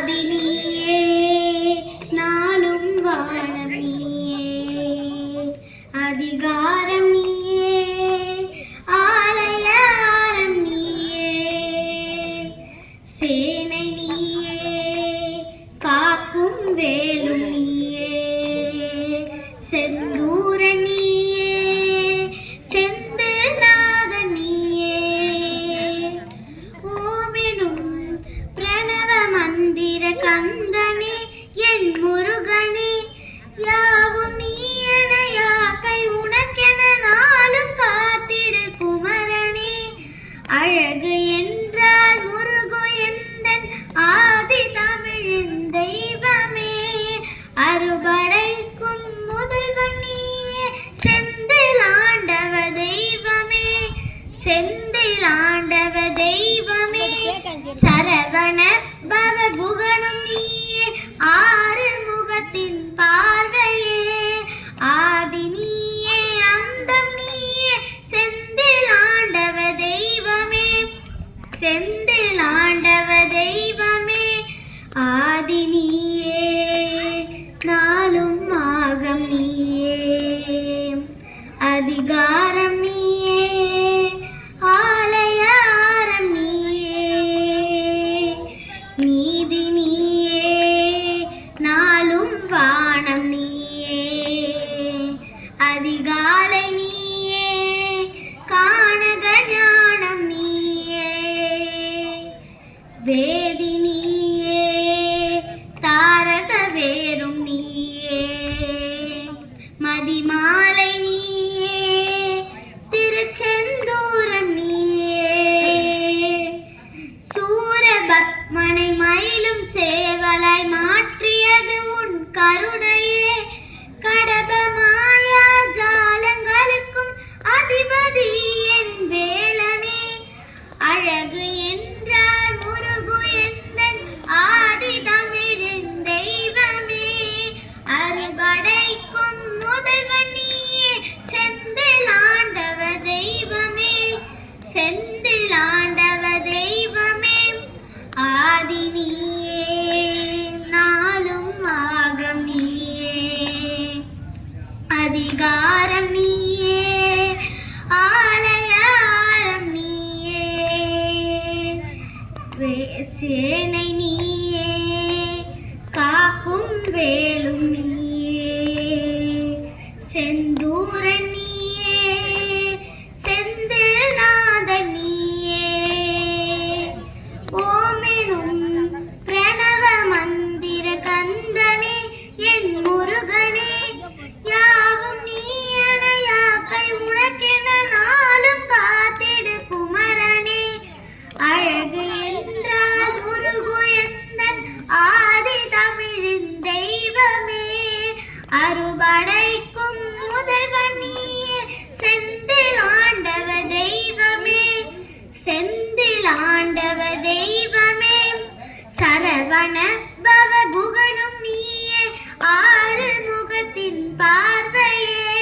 ஆதினியே நாளும் வானம் நீயே அதிகாரம் நீயே ஆலயாரம் நீயே சேனை நீயே காக்கும் வேலும் நீயே செந்தூர நீயே செந்தில்நாத நீயே ஓமெனும் பிரணவ மந்திர கந்தனே என் முருகனே யாவும் நீ என யாக்கை உனக்கென நாளும் காத்திடு குமரனே அழகு என்றால் முருகு எந்தன் ஆதி தமிழின் தெய்வமே அறுபடைக்கும் முதல்வன் நீயே செந்தில் ஆண்டவ தெய்வமே செந்தில் ஆண்டவ தெய்வமே சரவண பவ குகனும் நீயே ஆறு முகத்தின் பார்வையே ஆதி நீயே அந்தம் நீயே செந்தில் ஆண்டவ தெய்வமே செந்தில் ஆண்டவ தெய்வமே ஆதி நீயே நாளும் ஆகம் நீயே அதிகாரம் நீயே ஆலயாரம் நீயே நீதி நீயே நாளும் வானம் நீயே அதிகாலை நீயே காணக ஞானம் நீயே வேதி நீயே தாரக வேறும் நீயே மதிமாலை நீயே திருச்செந்தூரம் நீயே சூரபத்மனை மயிலும் சேவலாய் மாற்றியது உன் கருணையே கடப மாயா ஜாலங்களுக்கும் அதிபதி என் வேளனே அழகு என்றால் முருகு எந்தன் ஆதி தமிழின் தெய்வமே அறுபடைக்கும் முதல்வன் நீயே செந்தில் ஆண்டவ தெய்வமே செந்தில் ஆண்டவ தெய்வமே ஆதி நீயே நாளும் ஆகம் நீயே அதிகாரம் நீயே ஆலயாரம் நீயே சேனை நீயே காக்கும் வேலும் நீயே செந்தூரன் நீயே செந்தில்நாதன் நீயே ஓமெனும் பிரணவ மந்திர கந்தனே என் முருகனே யாவும் நீ என யாக்கை உனக்கென நாளும் காத்திடு குமரனே அழகு என்றால் முருகு எந்தன் ஆதி தமிழின் தெய்வமே அறுபடைக்கும் முதல்வன் நீயே செந்தில் ஆண்டவ தெய்வமே செந்தில் ஆண்டவ தெய்வமே சரவண பவ குகனும் நீயே ஆறு முகத்தின் பார்வையே